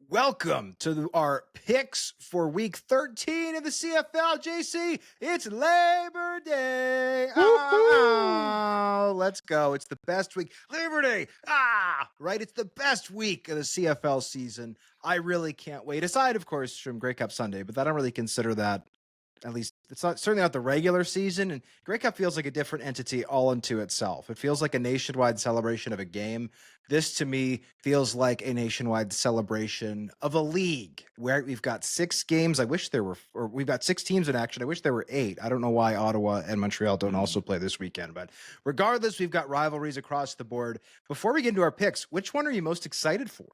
Welcome to our picks for week 13 of the CFL, JC. It's Labor Day. Woohoo! Let's go. It's the best week. Labor Day. Right? It's the best week of the CFL season. I really can't wait. Aside, of course, from Grey Cup Sunday, but I don't really consider that, at least it's not certainly not the regular season. And Grey Cup feels like a different entity all unto itself. It feels like a nationwide celebration of a game. This to me feels like a nationwide celebration of a league where we've got 6 games. I wish there were, or we've got 6 teams in action. I wish there were 8. I don't know why Ottawa and Montreal don't also play this weekend, but regardless, we've got rivalries across the board. Before we get into our picks, which one are you most excited for?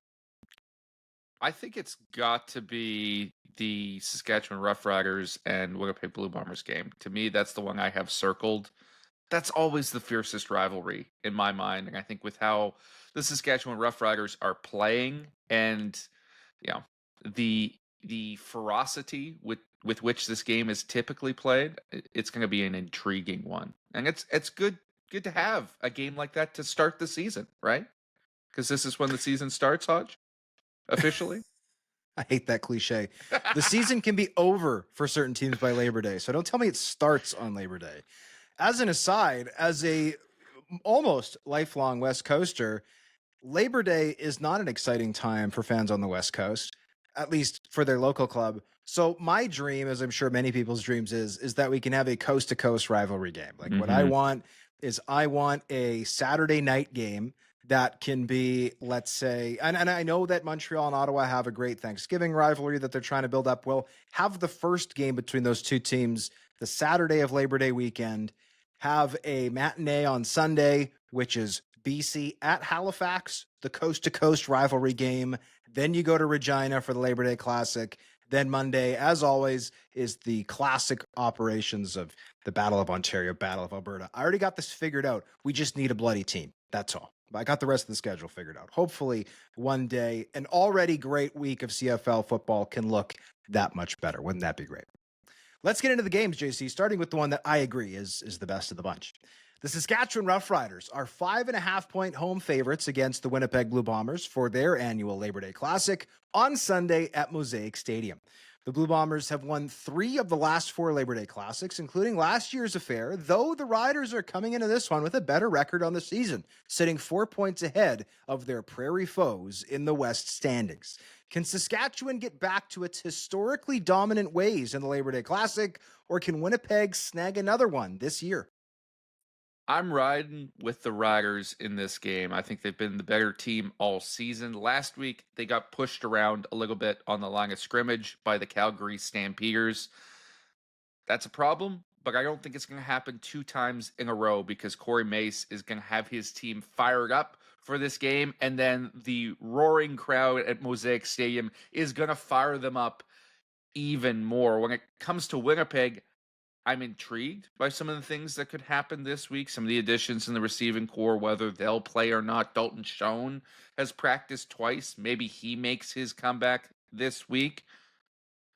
I think it's got to be the Saskatchewan Roughriders and Winnipeg Blue Bombers game. To me, that's the one I have circled. That's always the fiercest rivalry in my mind. And I think with how the Saskatchewan Roughriders are playing and you know the ferocity with which this game is typically played, it's going to be an intriguing one. And it's good to have a game like that to start the season, right? Because this is when the season starts, Hodge, officially. I hate that cliche. The season can be over for certain teams by Labor Day, so don't tell me it starts on Labor Day. As an aside, as a almost lifelong West Coaster, Labor Day is not an exciting time for fans on the West Coast, at least for their local club. So my dream, as I'm sure many people's dreams is that we can have a coast to coast rivalry game. Like what I Mm-hmm. want is I want a Saturday night game that can be, let's say, and I know that Montreal and Ottawa have a great Thanksgiving rivalry that they're trying to build up. Well, have the first game between those two teams the Saturday of Labor Day weekend, have a matinee on Sunday, which is BC at Halifax, the coast to coast rivalry game. Then you go to Regina for the Labor Day Classic. Then Monday, as always, is the classic operations of the Battle of Ontario, Battle of Alberta. I already got this figured out. We just need a bloody team. That's all. I got the rest of the schedule figured out. Hopefully, one day, an already great week of CFL football can look that much better. Wouldn't that be great? Let's get into the games, JC, starting with the one that I agree is the best of the bunch. The Saskatchewan Roughriders are 5.5-point home favorites against the Winnipeg Blue Bombers for their annual Labor Day Classic on Sunday at Mosaic Stadium. The Blue Bombers have won 3 of the last 4 Labor Day Classics, including last year's affair, though the Riders are coming into this one with a better record on the season, sitting 4 points ahead of their prairie foes in the West standings. Can Saskatchewan get back to its historically dominant ways in the Labor Day Classic, or can Winnipeg snag another one this year? I'm riding with the Riders in this game. I think they've been the better team all season. Last week, they got pushed around a little bit on the line of scrimmage by the Calgary Stampeders. That's a problem, but I don't think it's going to happen 2 times in a row because Corey Mace is going to have his team fired up for this game, and then the roaring crowd at Mosaic Stadium is going to fire them up even more. When it comes to Winnipeg, I'm intrigued by some of the things that could happen this week. Some of the additions in the receiving core, whether they'll play or not. Dalton Schoen has practiced twice. Maybe he makes his comeback this week.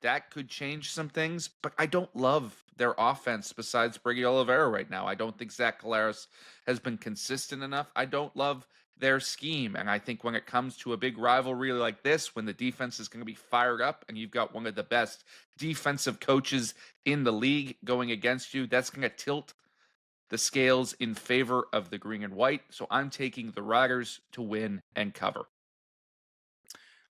That could change some things, but I don't love their offense besides Brady Oliveira right now. I don't think Zach Collaros has been consistent enough. I don't love their scheme. And I think when it comes to a big rivalry like this, when the defense is going to be fired up and you've got one of the best defensive coaches in the league going against you, that's going to tilt the scales in favor of the green and white. So I'm taking the Riders to win and cover.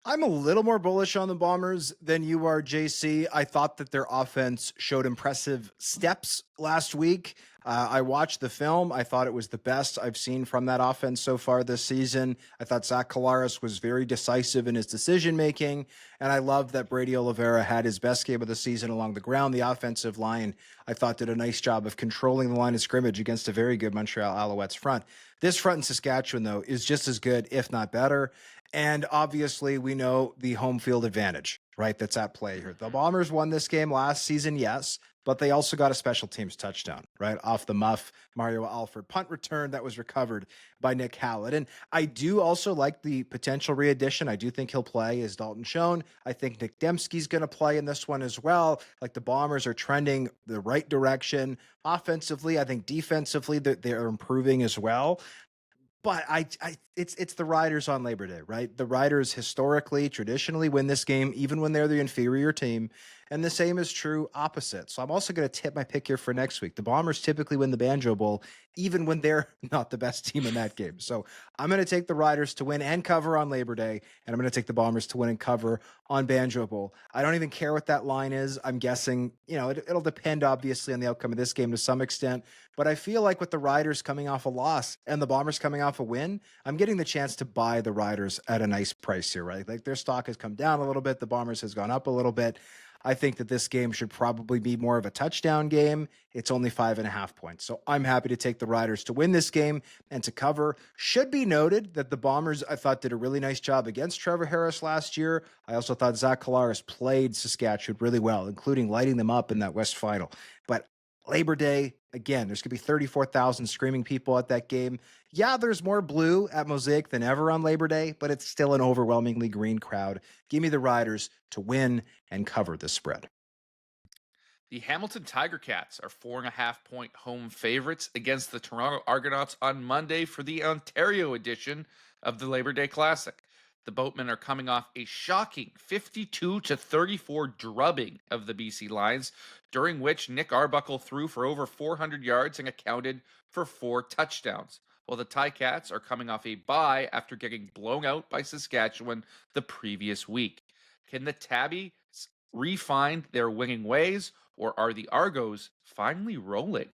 I'm a little more bullish on the Bombers than you are, JC. I thought that their offense showed impressive steps last week. I watched the film. I thought it was the best I've seen from that offense so far this season. I thought Zach Collaros was very decisive in his decision making, and I love that Brady Oliveira had his best game of the season along the ground. The offensive line, I thought, did a nice job of controlling the line of scrimmage against a very good Montreal Alouettes front. This front in Saskatchewan, though, is just as good, if not better. And obviously, we know the home field advantage, right? That's at play here. The Bombers won this game last season, yes, but they also got a special teams touchdown, right? Off the muff, Mario Alford punt return that was recovered by Nick Hallett. And I do also like the potential re-addition. I do think he'll play as Dalton Schoen. I think Nick Dembski's going to play in this one as well. Like the Bombers are trending the right direction offensively. I think defensively that they're improving as well. But it's the Riders on Labor Day, right? The Riders historically, traditionally win this game, even when they're the inferior team. And the same is true opposite. So I'm also going to tip my pick here for next week. The Bombers typically win the Banjo Bowl, even when they're not the best team in that game. So I'm going to take the Riders to win and cover on Labor Day, and I'm going to take the Bombers to win and cover on Banjo Bowl. I don't even care what that line is. I'm guessing, it'll depend obviously on the outcome of this game to some extent. But I feel like with the Riders coming off a loss and the Bombers coming off a win, I'm getting the chance to buy the Riders at a nice price here, right? Like their stock has come down a little bit. The Bombers has gone up a little bit. I think that this game should probably be more of a touchdown game. It's only 5.5 points. So I'm happy to take the Riders to win this game and to cover. Should be noted that the Bombers, I thought, did a really nice job against Trevor Harris last year. I also thought Zach Collaros played Saskatchewan really well, including lighting them up in that West Final. But Labor Day, again, there's going to be 34,000 screaming people at that game. Yeah, there's more blue at Mosaic than ever on Labor Day, but it's still an overwhelmingly green crowd. Give me the Riders to win and cover the spread. The Hamilton Tiger Cats are 4.5 point home favorites against the Toronto Argonauts on Monday for the Ontario edition of the Labor Day Classic. The Boatmen are coming off a shocking 52-34 drubbing of the BC Lions, during which Nick Arbuckle threw for over 400 yards and accounted for 4 touchdowns. While the Ticats are coming off a bye after getting blown out by Saskatchewan the previous week. Can the Tabbies refine their winning ways, or are the Argos finally rolling?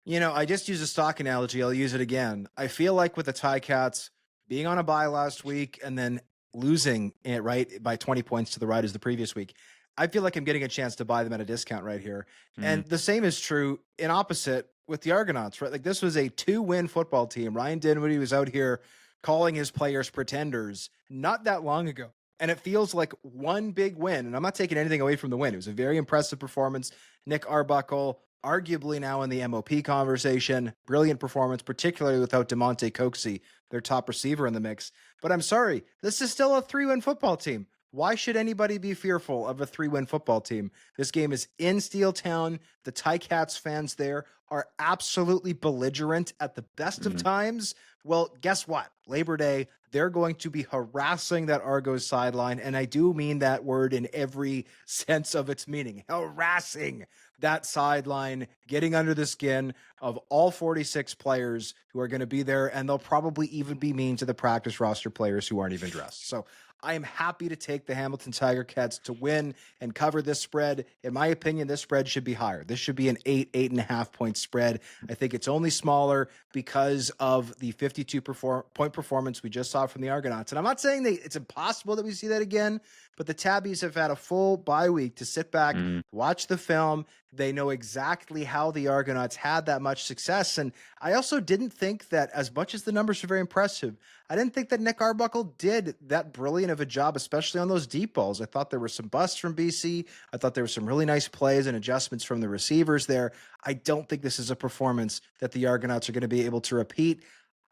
I just used a stock analogy. I'll use it again. I feel like with the Ticats being on a bye last week and then losing it right by 20 points to the Riders the previous week, I feel like I'm getting a chance to buy them at a discount right here. Mm, And the same is true in opposite with the Argonauts, right? Like this was a 2-win football team. Ryan Dinwiddie was out here calling his players pretenders not that long ago. And it feels like one big win. And I'm not taking anything away from the win. It was a very impressive performance. Nick Arbuckle, arguably now in the MOP conversation, brilliant performance, particularly without DeMonte Coxey, their top receiver in the mix. But I'm sorry, this is still a 3-win football team. Why should anybody be fearful of a 3-win football team? This game is in Steeltown. The Ticats fans there are absolutely belligerent at the best of mm. times. Well, guess what? Labor Day, they're going to be harassing that Argos sideline. And I do mean that word in every sense of its meaning. Harassing that sideline, getting under the skin of all 46 players who are going to be there. And they'll probably even be mean to the practice roster players who aren't even dressed. So I am happy to take the Hamilton Tiger Cats to win and cover this spread. In my opinion, this spread should be higher. This should be an 8.5 point spread. I think it's only smaller because of the 52-point performance we just saw from the Argonauts. And I'm not saying that it's impossible that we see that again, but the Tabbies have had a full bye week to sit back, Mm. watch the film. They know exactly how the Argonauts had that much success. And I also didn't think that, as much as the numbers are very impressive, I didn't think that Nick Arbuckle did that brilliant of a job, especially on those deep balls. I thought there were some busts from BC. I thought there were some really nice plays and adjustments from the receivers there. I don't think this is a performance that the Argonauts are going to be able to repeat.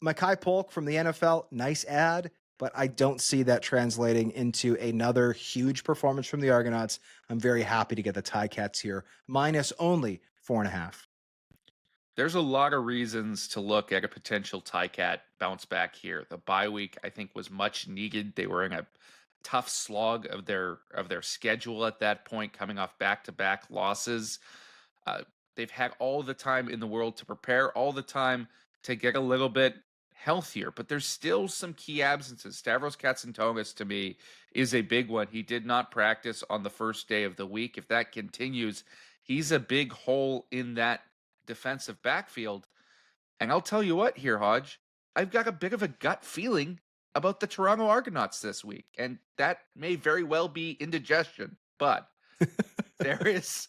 Makai Polk from the NFL, nice ad, but I don't see that translating into another huge performance from the Argonauts. I'm very happy to get the Ticats here, minus only 4.5. There's a lot of reasons to look at a potential Ticat bounce back here. The bye week, I think, was much needed. They were in a tough slog of their schedule at that point, coming off back-to-back losses. Uh, they've had all the time in the world to prepare, all the time to get a little bit healthier, but there's still some key absences. Stavros Katsantonis, to me, is a big one. He did not practice on the first day of the week. If that continues, he's a big hole in that defensive backfield. And I'll tell you what here, Hodge, I've got a bit of a gut feeling about the Toronto Argonauts this week, and that may very well be indigestion, but there is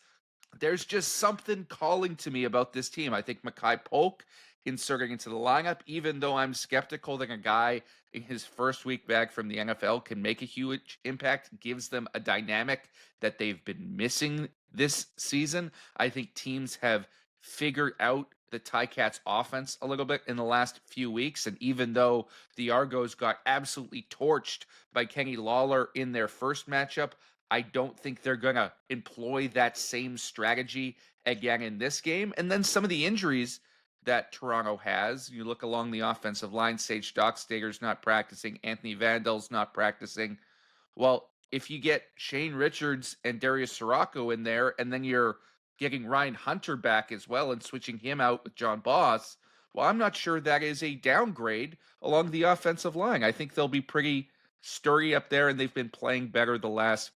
there's just something calling to me about this team. I think Makai Polk inserting into the lineup, even though I'm skeptical that a guy in his first week back from the NFL can make a huge impact, gives them a dynamic that they've been missing this season. I think teams have figured out the Ticats offense a little bit in the last few weeks. And even though the Argos got absolutely torched by Kenny Lawler in their first matchup, I don't think they're going to employ that same strategy again in this game. And then some of the injuries that Toronto has. You look along the offensive line, Sage Dockstader's not practicing, Anthony Vandal's not practicing. Well, if you get Shane Richards and Darius Sirocco in there, and then you're getting Ryan Hunter back as well and switching him out with John Boss, well, I'm not sure that is a downgrade along the offensive line. I think they'll be pretty sturdy up there, and they've been playing better the last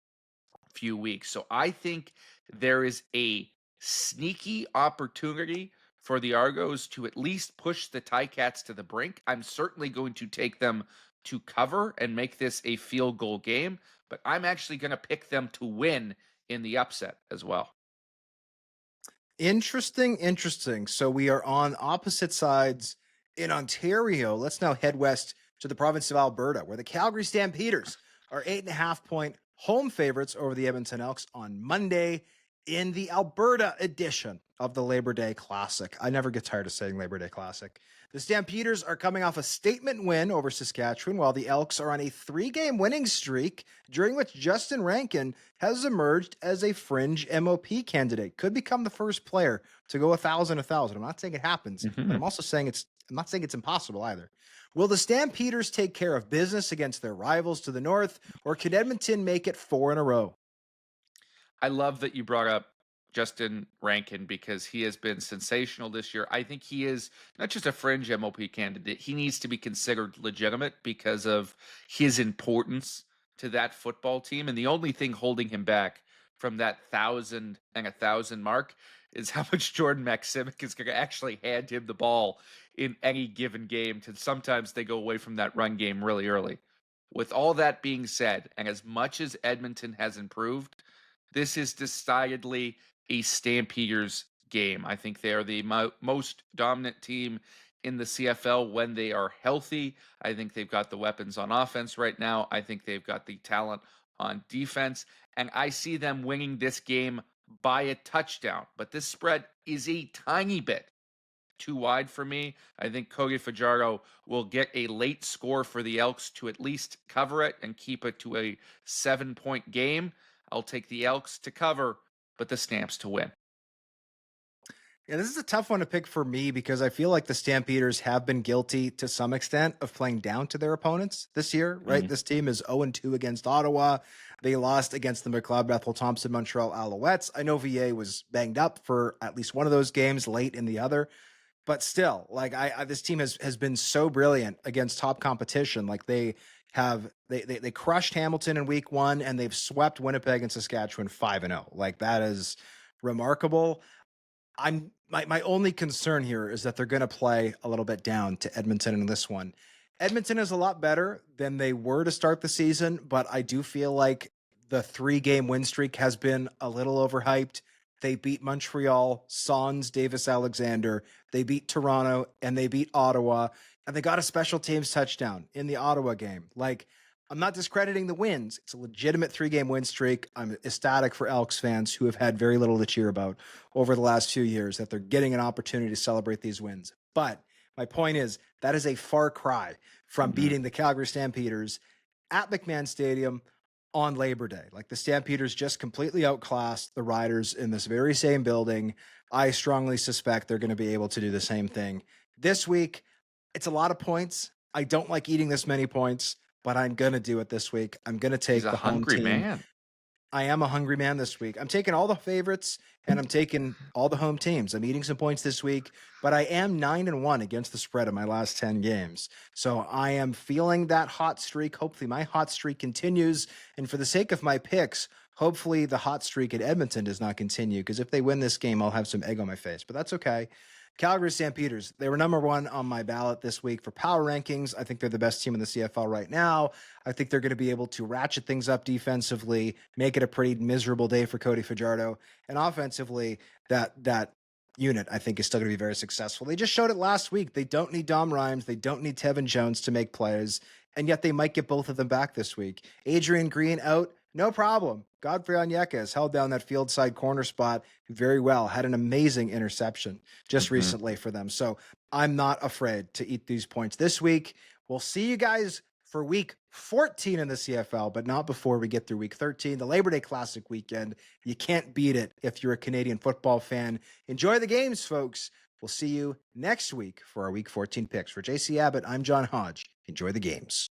few weeks. So I think there is a sneaky opportunity for the Argos to at least push the Ticats to the brink. I'm certainly going to take them to cover and make this a field goal game, but I'm actually going to pick them to win in the upset as well. Interesting, interesting. So we are on opposite sides in Ontario. Let's now head west to the province of Alberta, where the Calgary Stampeders are 8.5 point home favorites over the Edmonton Elks on Monday in the Alberta edition of the Labor Day Classic. I never get tired of saying Labor Day Classic. The Stampeders are coming off a statement win over Saskatchewan, while the Elks are on a 3-game winning streak, during which Justin Rankin has emerged as a fringe MOP candidate. Could become the first player to go 1,000. I'm not saying it happens, but Mhm. I'm not saying it's impossible either. Will the Stampeders take care of business against their rivals to the north, or could Edmonton make it 4 in a row? I love that you brought up Justin Rankin because he has been sensational this year. I think he is not just a fringe MOP candidate, he needs to be considered legitimate because of his importance to that football team. And the only thing holding him back from that 1,000 mark is how much Jordan Maximic is going to actually hand him the ball in any given game. Because sometimes they go away from that run game really early. With all that being said, and as much as Edmonton has improved, this is decidedly a Stampeders game. I think they are the most dominant team in the CFL when they are healthy. I think they've got the weapons on offense right now. I think they've got the talent on defense. And I see them winning this game by a touchdown. But this spread is a tiny bit too wide for me. I think Cody Fajardo will get a late score for the Elks to at least cover it and keep it to a 7-point game. I'll take the Elks to cover, but the Stamps to win. Yeah, this is a tough one to pick for me because I feel like the Stampeders have been guilty to some extent of playing down to their opponents this year, right? Mhm. This team is 0-2 against Ottawa. They lost against the McLeod Bethel Thompson Montreal Alouettes. I know VA was banged up for at least one of those games, late in the other, but still, like I this team has been so brilliant against top competition. Like they crushed Hamilton in week 1, and they've swept Winnipeg and Saskatchewan 5-0. Like that is remarkable. My only concern here is that they're going to play a little bit down to Edmonton in this one. Edmonton is a lot better than they were to start the season, but I do feel like the 3-game win streak has been a little overhyped. They beat Montreal, Sans Davis Alexander. They beat Toronto and they beat Ottawa, and they got a special teams touchdown in the Ottawa game. Like, I'm not discrediting the wins. It's a legitimate 3-game win streak. I'm ecstatic for Elks fans who have had very little to cheer about over the last few years that they're getting an opportunity to celebrate these wins. But my point is that is a far cry from Mhm. beating the Calgary Stampeders at McMahon Stadium on Labor Day. Like the Stampeders just completely outclassed the Riders in this very same building. I strongly suspect they're going to be able to do the same thing this week. It's a lot of points. I don't like eating this many points, but I'm going to do it this week. I'm going to He's take a the home hungry team. man. I am a hungry man this week. I'm taking all the favorites and I'm taking all the home teams. I'm eating some points this week, but I am 9-1 against the spread of my last 10 games. So I am feeling that hot streak. Hopefully my hot streak continues. And for the sake of my picks, hopefully the hot streak at Edmonton does not continue, because if they win this game, I'll have some egg on my face, but that's okay. Calgary Stampeders, they were number 1 on my ballot this week for power rankings. I think they're the best team in the CFL right now. I think they're going to be able to ratchet things up defensively, make it a pretty miserable day for Cody Fajardo, and offensively, that unit I think is still going to be very successful. They just showed it last week. They don't need Dom Rhymes, they don't need Tevin Jones to make plays, and yet they might get both of them back this week. Adrian Green out, no problem. Godfrey Onyeka has held down that field side corner spot very well. Had an amazing interception just Mhm. recently for them. So I'm not afraid to eat these points this week. We'll see you guys for week 14 in the CFL, but not before we get through week 13, the Labor Day Classic weekend. You can't beat it if you're a Canadian football fan. Enjoy the games, folks. We'll see you next week for our Week 14 picks. For JC Abbott, I'm John Hodge. Enjoy the games.